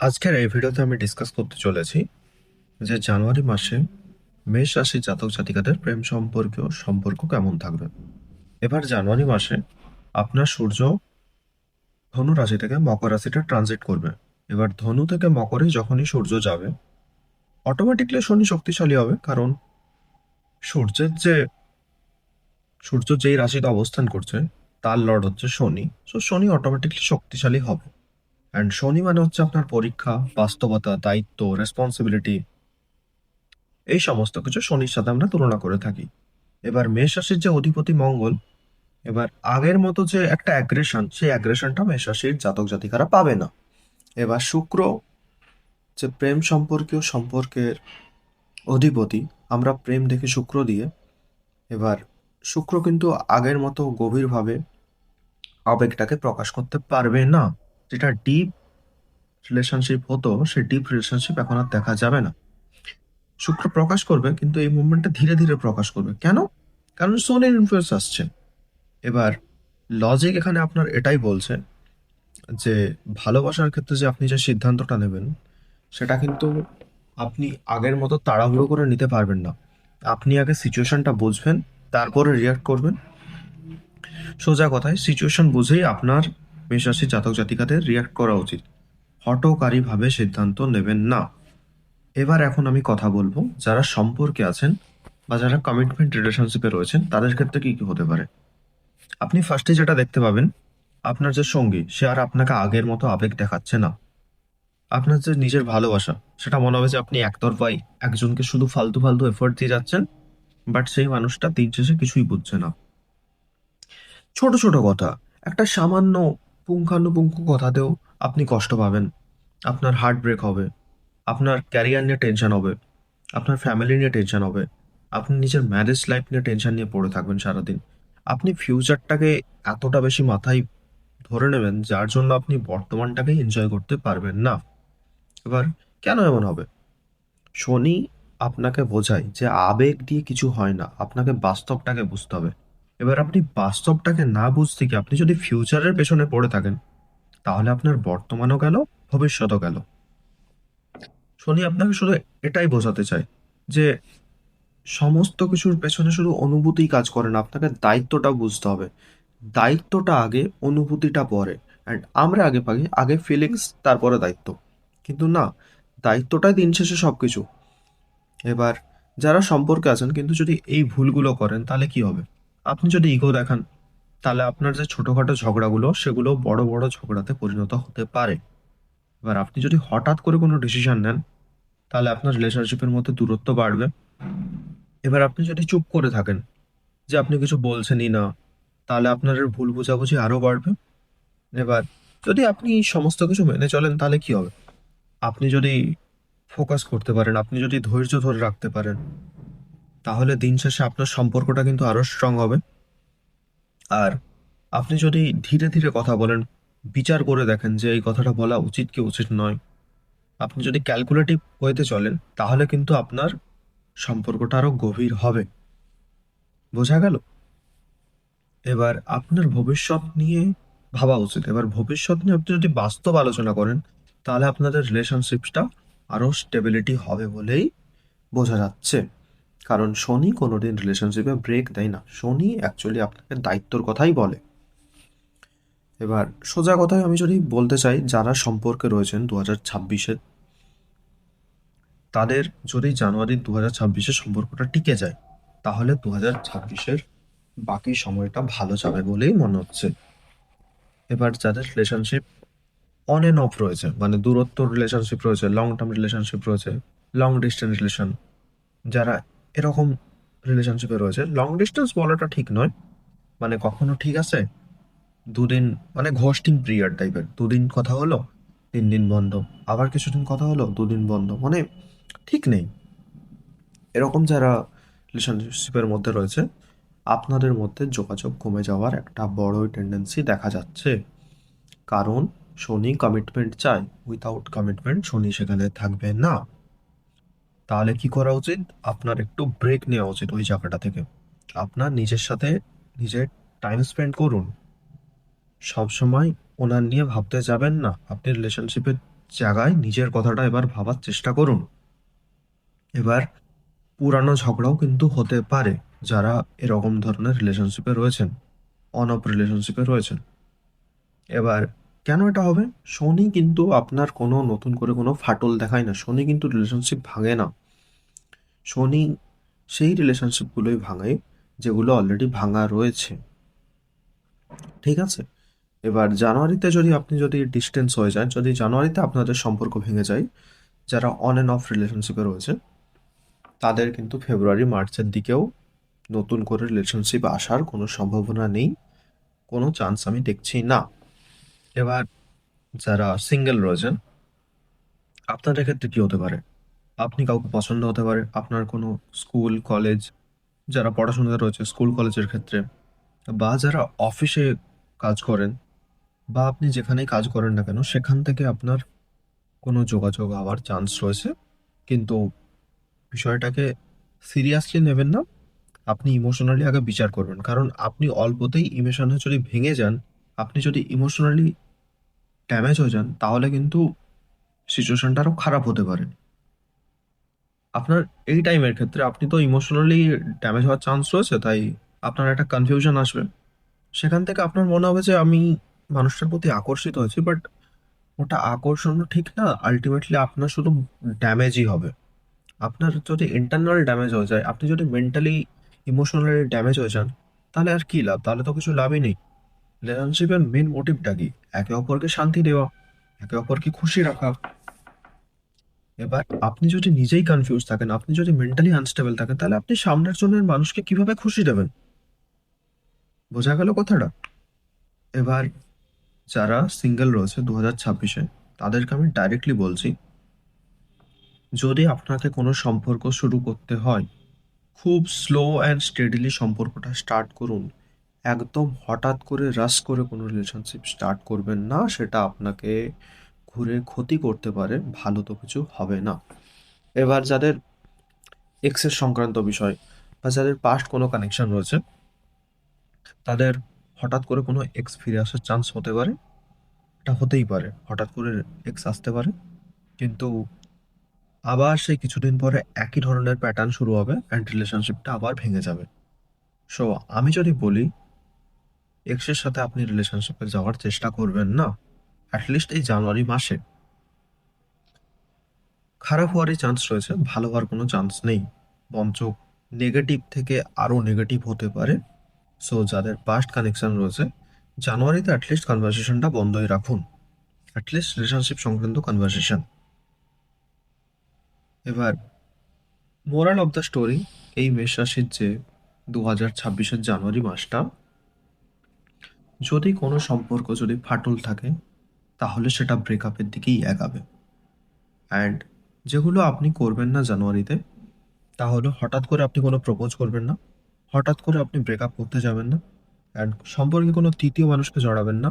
আজকের এই ভিডিওতে আমি ডিসকাস করতে চলেছি যে জানুয়ারি মাসে মেষ রাশির জাতক জাতিকাদের প্রেম সম্পর্কীয় সম্পর্ক কেমন থাকবে। এবার জানুয়ারি মাসে আপনার সূর্য ধনু রাশি থেকে মকর রাশিতে ট্রানজিট করবে। এবার ধনু থেকে মকরে যখনই সূর্য যাবে, অটোমেটিকলি শনি শক্তিশালী হবে, কারণ সূর্যের যে সূর্য যেই রাশিতে অবস্থান করছে তার লর্ড হচ্ছে শনি, সো শনি অটোমেটিকলি শক্তিশালী হবে। অ্যান্ড শনি মানে হচ্ছে আপনার পরীক্ষা, বাস্তবতা, দায়িত্ব, রেসপন্সিবিলিটি, এই সমস্ত কিছু শনির সাথে আমরা তুলনা করে থাকি। এবার মেষ রাশির যে অধিপতি মঙ্গল, এবার আগের মতো যে একটা অ্যাগ্রেশন, সেই অ্যাগ্রেশনটা মেষ রাশির জাতক জাতিকারা পাবে না। এবার শুক্র যে প্রেম সম্পর্কীয় সম্পর্কের অধিপতি, আমরা প্রেম দেখি শুক্র দিয়ে। এবার শুক্র কিন্তু আগের মতো গভীরভাবে আবেগটাকে প্রকাশ করতে পারবে না। যেটা ডিপ রিলেশনশিপ হতো, সেই ডিপ রিলেশনশিপ এখন আর দেখা যাবে না। শুক্র প্রকাশ করবে, কিন্তু এই মুভমেন্টটা ধীরে ধীরে প্রকাশ করবে। কেন? কারণ শনির ইনফ্লুয়েন্স আসছে। এবার লজিক এখানে আপনার এটাই বলছে যে ভালোবাসার ক্ষেত্রে যে আপনি যে সিদ্ধান্তটা নেবেন, সেটা কিন্তু আপনি আগের মতো তাড়াহুড়ো করে নিতে পারবেন না। আপনি আগে সিচুয়েশনটা বুঝবেন, তারপরে রিয়াক্ট করবেন। সোজা কথায় সিচুয়েশন বুঝেই আপনার মেষরাশি জাতক জাতিকাদের রিয়াক্ট করা উচিত। হঠকারীভাবে সিদ্ধান্ত নেবেন না। এবার এখন আমি কথা বলবো যারা সম্পর্কে আছেন বা যারা কমিটমেন্ট রিলেশনশিপে রয়েছেন, তাদের ক্ষেত্রে কি কি হতে পারে। আপনি ফার্স্টে যেটা দেখতে পাবেন, আপনার যে সঙ্গী সে আর আপনাকে আগের মতো আবেগ দেখাচ্ছে না। আপনার যে নিজের ভালোবাসা, সেটা মনে হবে যে আপনি একতরফাই একজনকে শুধু ফালতু ফালতু এফোর্ট দিয়ে যাচ্ছেন, বাট সেই মানুষটা দিন শেষে কিছুই বুঝছে না। ছোট ছোট কথা, একটা সামান্য পুঙ্খানুপুঙ্খ কথাতেও আপনি কষ্ট পাবেন, আপনার হার্ট ব্রেক হবে, আপনার ক্যারিয়ার নিয়ে টেনশন হবে, আপনার ফ্যামিলি নিয়ে টেনশন হবে, আপনি নিজের ম্যারেজ লাইফ নিয়ে টেনশন নিয়ে পড়ে থাকবেন সারাদিন। আপনি ফিউচারটাকে এতটা বেশি মাথায় ধরে নেবেন, যার জন্য আপনি বর্তমানটাকে এনজয় করতে পারবেন না। এবার কেন এমন হবে? শনি আপনাকে বোঝায় যে আবেগ দিয়ে কিছু হয় না, আপনাকে বাস্তবটাকে বুঝতে হবে। এবার আপনি বাস্তবটাকে না বুঝতে গিয়ে আপনি যদি ফিউচারের পেছনে পড়ে থাকেন, তাহলে আপনার বর্তমানও গেল, ভবিষ্যৎও গেল। শনি আপনাকে শুধু এটাই বোঝাতে চায় যে সমস্ত কিছুর পেছনে শুধু অনুভূতিই কাজ করে না, আপনাকে দায়িত্বটা বুঝতে হবে। দায়িত্বটা আগে, অনুভূতিটা পরে। অ্যান্ড আমরা আগে পাই আগে ফিলিংস, তারপরে দায়িত্ব। কিন্তু না, দায়িত্বটাই দিন শেষে সব কিছু। এবার যারা সম্পর্কে আছেন কিন্তু যদি এই ভুলগুলো করেন, তাহলে কি হবে? আপনি যদি ইগো দেখান, তাহলে আপনার যে ছোটখাটো ঝগড়াগুলো, সেগুলো বড় বড় ঝগড়াতে পরিণত হতে পারে। এবার আপনি যদি হঠাৎ করে কোনো ডিসিশন নেন, তাহলে আপনার রিলেশনশিপের মধ্যে দূরত্ব বাড়বে। এবার আপনি যদি চুপ করে থাকেন, যে আপনি কিছু বলছেনই না, তাহলে আপনার এর ভুল বোঝাবুঝি আরো বাড়বে। এবার যদি আপনি সমস্ত কিছু মেনে চলেন, তাহলে কি হবে? আপনি যদি ফোকাস করতে পারেন, আপনি যদি ধৈর্য ধরে রাখতে পারেন, তাহলে দিন শেষে আপনার সম্পর্কটা কিন্তু আরো স্ট্রং হবে। আর আপনি যদি ধীরে ধীরে কথা বলেন, বিচার করে দেখেন যে এই কথাটা বলা উচিত কি উচিত নয়, আপনি যদি ক্যালকুলেটিভ ওয়েতে চলেন, তাহলে কিন্তু আপনার সম্পর্কটা আরো গভীর হবে। বোঝা গেল? এবার আপনার ভবিষ্যৎ নিয়ে ভাবা উচিত। এবার ভবিষ্যৎ নিয়ে আপনি যদি বাস্তব আলোচনা করেন, তাহলে আপনাদের রিলেশনশিপটা আরো স্টেবিলিটি হবে বলেই বোঝা যাচ্ছে। কারণ শনি কোনোদিন রিলেশনশিপে ব্রেক দেয় না, শনি অ্যাকচুয়ালি আপনাকে দায়িত্বর কথাই বলে। এবার সোজা কথায় আমি যদি বলতে চাই, যারা সম্পর্কে রয়েছেন 2026-এ, তাদের যদি জানুয়ারি 2026-এ সম্পর্কটা টিকে যায়, তাহলে 2026-এর বাকি সময়টা ভালো যাবে বলেই মনে হচ্ছে। এবার যাদের রিলেশনশিপ অন এন্ড অফ রয়েছে, মানে দূরত্ব রিলেশনশিপ রয়েছে, লং টার্ম রিলেশনশিপ রয়েছে, লং ডিস্টেন্স রিলেশন, যারা এরকম রিলেশনশিপে রয়েছে, লং ডিস্টেন্স বলাটা ঠিক নয়, মানে কখনো ঠিক আছে, দুদিন, মানে ঘোস্টিং পিরিয়ড টাইপের, দুদিন কথা হলো, 3 দিন বন্ধ, আবার কিছুদিন কথা হলো, 2 দিন বন্ধ, মানে ঠিক নেই। এরকম যারা রিলেশনশিপের মধ্যে রয়েছে, আপনাদের মধ্যে যোগাযোগ কমে যাওয়ার একটা বড়ই টেন্ডেন্সি দেখা যাচ্ছে। কারণ শনি কমিটমেন্ট চায়, উইথাউট কমিটমেন্ট শনি সেখানে থাকবে না। তাহলে কি করা উচিত? আপনার একটু ব্রেক নেওয়া উচিত ওই জায়গাটা থেকে। আপনার নিজের সাথে নিজের টাইম স্পেন্ড করুন। সবসময় ওনার নিয়ে ভাবতে যাবেন না। আপনি রিলেশনশিপে জায়গায় নিজের কথাটা এবার ভাবার চেষ্টা করুন। এবার পুরানো ঝগড়াও কিন্তু হতে পারে যারা এরকম ধরনের রিলেশনশিপে রয়েছেন, অন অফ রিলেশনশিপে রয়েছেন। এবার কেন এটা হবে? শনি কিন্তু আপনার কোনো নতুন করে কোনো ফাটল দেখায় না, শনি কিন্তু রিলেশনশিপ ভাঙে না। শনি সেই রিলেশনশিপগুলোই ভাঙে যেগুলো অলরেডি ভাঙা রয়েছে, ঠিক আছে? এবার জানুয়ারিতে যদি ডিস্টেন্স হয়ে যায়, যদি জানুয়ারিতে আপনাদের সম্পর্ক ভেঙে যায়, যারা অন অ্যান্ড অফ রিলেশনশিপে রয়েছে তাদের কিন্তু ফেব্রুয়ারি মার্চের দিকেও নতুন করে রিলেশনশিপ আসার কোনো সম্ভাবনা নেই, কোনো চান্স আমি দেখছি না। এবার যারা সিঙ্গেল রয়েছেন, আপনাদের ক্ষেত্রে কি হতে পারে? আপনি কাউকে পছন্দ হতে পারে, আপনার কোনো স্কুল কলেজ, যারা পড়াশোনাতে রয়েছে স্কুল কলেজের ক্ষেত্রে, বা যারা অফিসে কাজ করেন, বা আপনি যেখানেই কাজ করেন না কেন সেখান থেকে আপনার কোনো যোগাযোগ হওয়ার চান্স রয়েছে। কিন্তু বিষয়টাকে সিরিয়াসলি নেবেন না, আপনি ইমোশনালি আগে বিচার করবেন, কারণ আপনি অল্পতেই ইমোশনে যদি ভেঙে যান, আপনি যদি ইমোশনালি ড্যামেজ হয়ে যান, তাহলে কিন্তু সিচুয়েশনটা আরও খারাপ হতে পারে। আপনার এই টাইমের ক্ষেত্রে আপনি তো ইমোশনালি ড্যামেজ হওয়ার চান্স রয়েছে, তাই আপনার একটা কনফিউশন আসবে। সেখান থেকে আপনার মনে হবে যে আমি মানুষটার প্রতি আকর্ষিত হয়েছি, বাট ওটা আকর্ষণও ঠিক না, আলটিমেটলি আপনার শুধু ড্যামেজই হবে। আপনার যদি ইন্টারনাল ড্যামেজ হয়ে যায়, আপনি যদি মেন্টালি ইমোশনালি ড্যামেজ হয়ে যান, তাহলে আর কি লাভ? তাহলে তো কিছু লাভই নেই। রিলেশনশিপের মেন মোটিভটা কি? একে অপরকে শান্তি দেওয়া, একে অপরকে খুশি রাখা। এবার আপনি যদি নিজেই কনফিউজ থাকেন, আপনি যদি মেন্টালি আনস্টেবল থাকেন, তাহলে আপনি সামনের জনের মানুষকে কিভাবে খুশি দেবেন? বোঝা গেল কথাটা? এবার যারা সিঙ্গেল রয়েছে 2026-এ, তাদেরকে আমি ডাইরেক্টলি বলছি, যদি আপনাকে কোনো সম্পর্ক শুরু করতে হয়, খুব স্লো অ্যান্ড স্টেডিলি সম্পর্কটা স্টার্ট করুন। একদম হঠাৎ করে রাশ করে কোনো রিলেশনশিপ স্টার্ট করবেন না, সেটা আপনাকে ঘুরে ক্ষতি করতে পারে, ভালো তো কিছু হবে না। এবার যাদের এক্সের সংক্রান্ত বিষয়, বা যাদের পাস্ট কোনো কানেকশন রয়েছে, তাদের হঠাৎ করে কোনো এক্স ফিরে আসার চান্স হতে পারে। এটা হতেই পারে, হঠাৎ করে এক্স আসতে পারে, কিন্তু আবার সেই কিছুদিন পরে একই ধরনের প্যাটার্ন শুরু হবে অ্যান্ড রিলেশনশিপটা আবার ভেঙে যাবে। সো আমি যদি বলি, এক্সের সাথে আপনি রিলেশনশিপে যাওয়ার চেষ্টা করবেন না, অ্যাটলিস্ট এই জানুয়ারি মাসে। খারাপ হওয়ারই চান্স রয়েছে, ভালো হওয়ার কোনো চান্স নেই, বরঞ্চ নেগেটিভ থেকে আরও নেগেটিভ হতে পারে। সো যাদের পাস্ট কানেকশন রয়েছে, জানুয়ারিতে অ্যাটলিস্ট কনভারসেশনটা বন্ধই রাখুন, অ্যাটলিস্ট রিলেশনশিপ সংক্রান্ত কনভারসেশন। এবার মোরাল অফ দ্য স্টোরি, এই মেষ রাশির যে 2026-এর জানুয়ারি মাসটা, যদি কোনো সম্পর্ক যদি ফাটল থাকে, তাহলে সেটা ব্রেকআপের দিকেই এগাবে। অ্যান্ড যেগুলো আপনি করবেন না জানুয়ারিতে, তাহলে হঠাৎ করে আপনি কোনো প্রপোজ করবেন না, হঠাৎ করে আপনি ব্রেকআপ করতে যাবেন না, অ্যান্ড সম্পর্কে কোনো তৃতীয় মানুষকে জড়াবেন না,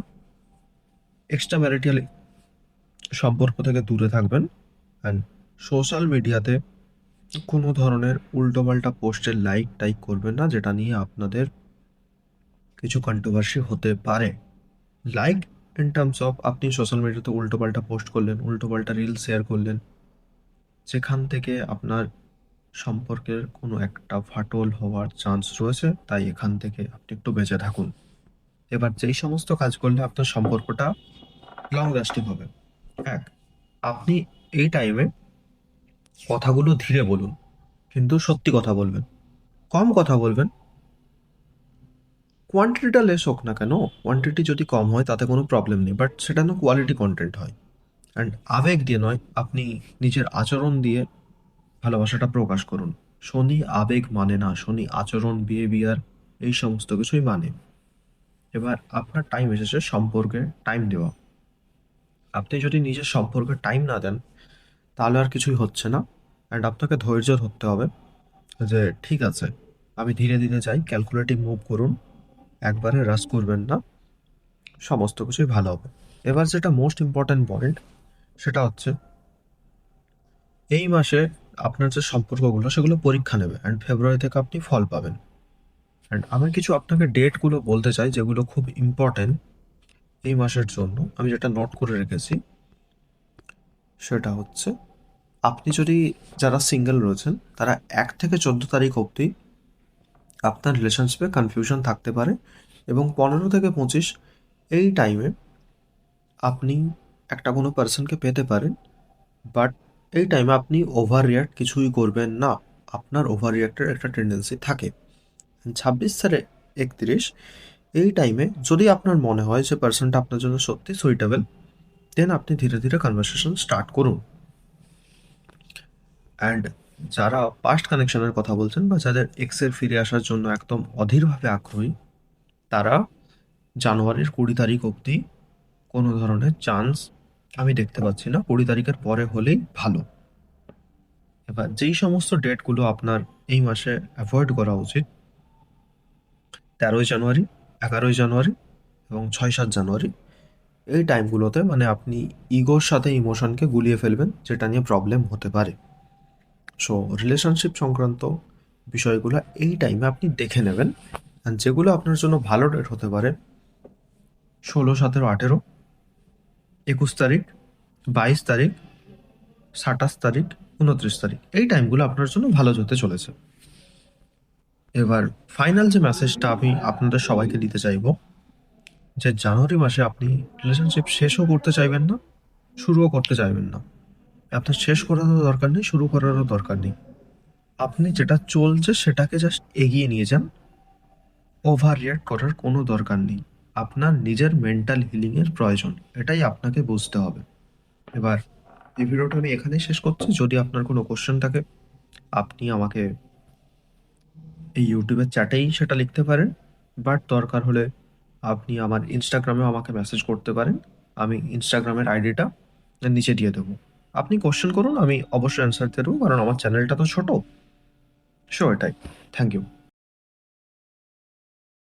এক্সট্রা ম্যারিটাল সম্পর্ক থেকে দূরে থাকবেন, অ্যান্ড সোশ্যাল মিডিয়াতে কোনো ধরনের উল্টোপাল্টা পোস্টের লাইক টাইক করবেন না, যেটা নিয়ে আপনাদের কিছু কন্ট্রোভার্সি হতে পারে। লাইক ইন টার্মস অফ আপনি সোশ্যাল মিডিয়াতে উল্টোপাল্টা পোস্ট করলেন, উল্টোপাল্টা রিল শেয়ার করলেন, যেখান থেকে আপনার সম্পর্কের কোনো একটা ফাটল হওয়ার চান্স রয়েছে, তাই এখান থেকে আপনি একটু বেঁচে থাকুন। এবার যেই সমস্ত কাজ করলে আপনার সম্পর্কটা লং লাস্টিং হবে: এক, আপনি এই টাইমে কথাগুলো ধীরে বলুন, কিন্তু সত্যি কথা বলবেন, কম কথা বলবেন। কোয়ান্টিটিটা লেস হোক না কেন, কোয়ান্টিটি যদি কম হয় তাতে কোনো প্রবলেম নেই, বাট সেটা না কোয়ালিটি কন্টেন্ট হয়। অ্যান্ড আবেগ দিয়ে নয়, আপনি নিজের আচরণ দিয়ে ভালোবাসাটা প্রকাশ করুন। শনি আবেগ মানে না, শনি আচরণ, বিহেভিয়ার, এই সমস্ত কিছুই মানে। এবার আপনার টাইম এসেছে সম্পর্কে টাইম দেওয়া। আপনি যদি নিজের সম্পর্কে টাইম না দেন, তাহলে আর কিছুই হচ্ছে না। অ্যান্ড আপনাকে ধৈর্য ধরতে হবে যে ঠিক আছে, আমি ধীরে ধীরে যাই, ক্যালকুলেটিভ মুভ করুন, একবারে রাশ করবেন না, সমস্ত কিছুই ভালো হবে। এবার যেটা মোস্ট ইম্পর্ট্যান্ট পয়েন্ট, সেটা হচ্ছে এই মাসে আপনার যে সম্পর্কগুলো সেগুলো পরীক্ষা নেবে, অ্যান্ড ফেব্রুয়ারি থেকে আপনি ফল পাবেন। অ্যান্ড আমি কিছু আপনাকে ডেটগুলো বলতে চাই যেগুলো খুব ইম্পর্ট্যান্ট এই মাসের জন্য, আমি যেটা নোট করে রেখেছি। সেটা হচ্ছে আপনি যদি যারা সিঙ্গেল রয়েছেন তারা 1 থেকে 14 তারিখ অবধি আপনার রিলেশনশিপে কনফিউশন থাকতে পারে এবং 15 থেকে 25 এই টাইমে আপনি একটা কোনো পার্সনকে পেতে পারেন। বাট এই টাইমে আপনি ওভার রিঅ্যাক্ট কিছুই করবেন না। আপনার ওভার রিঅ্যাক্টের একটা টেন্ডেন্সি থাকে। 26 থেকে 31 এই টাইমে যদি আপনার মনে হয় যে পার্সনটা আপনার জন্য সত্যি সুইটেবল, দেন আপনি ধীরে ধীরে কনভারসেশন স্টার্ট করুন। অ্যান্ড যারা পাস্ট কানেকশনের কথা বলছেন বা যাদের এক্সের ফিরে আসার জন্য একদম অধীরভাবে আগ্রহী, তারা জানুয়ারির 20 তারিখ অবধি কোনো ধরনের চান্স আমি দেখতে পাচ্ছি না। 20 তারিখের পরে হলেই ভালো। এবার যেই সমস্ত ডেটগুলো আপনার এই মাসে অ্যাভয়েড করা উচিত, 13ই জানুয়ারি, 11ই জানুয়ারি এবং 6-7 জানুয়ারি, এই টাইমগুলোতে মানে আপনি ইগোর সাথে ইমোশনকে গুলিয়ে ফেলবেন, যেটা নিয়ে প্রবলেম হতে পারে। সো রিলেশনশিপ সংক্রান্ত বিষয়গুলো এই টাইমে আপনি দেখে নেবেন। অ্যান্ড যেগুলো আপনার জন্য ভালো ডেট হতে পারে 16, 17, 18, 21 তারিখ, 22 তারিখ, 27 তারিখ, 29 তারিখ, এই টাইমগুলো আপনার জন্য ভালো যেতে চলেছে। এবার ফাইনাল যে মেসেজটা আমি আপনাদের সবাইকে দিতে চাইবো, যে জানুয়ারি মাসে আপনি রিলেশনশিপ শেষও করতে চাইবেন না, শুরুও করতে চাইবেন না। আপনার শেষ করারও দরকার নেই, শুরু করারও দরকার নেই। আপনি যেটা চলছে সেটাকে জাস্ট এগিয়ে নিয়ে যান। ওভার রিঅ্যাক্ট করার কোনো দরকার নেই। আপনার নিজের মেন্টাল হিলিংয়ের প্রয়োজন, এটাই আপনাকে বুঝতে হবে। এবার এই ভিডিওটা আমি এখানেই শেষ করছি। যদি আপনার কোনো কোশ্চেন থাকে, আপনি আমাকে এই ইউটিউবের চ্যাটেই সেটা লিখতে পারেন। বাট দরকার হলে আপনি আমার ইনস্টাগ্রামেও আমাকে মেসেজ করতে পারেন। আমি ইনস্টাগ্রামের আইডিটা নিচে দিয়ে দেবো। আপনি কোশ্চেন করুন, আমি অবশ্যই অ্যান্সার দিয়ে দেবো, কারণ আমার চ্যানেলটা তো ছোট। সো এটাই। Thank you.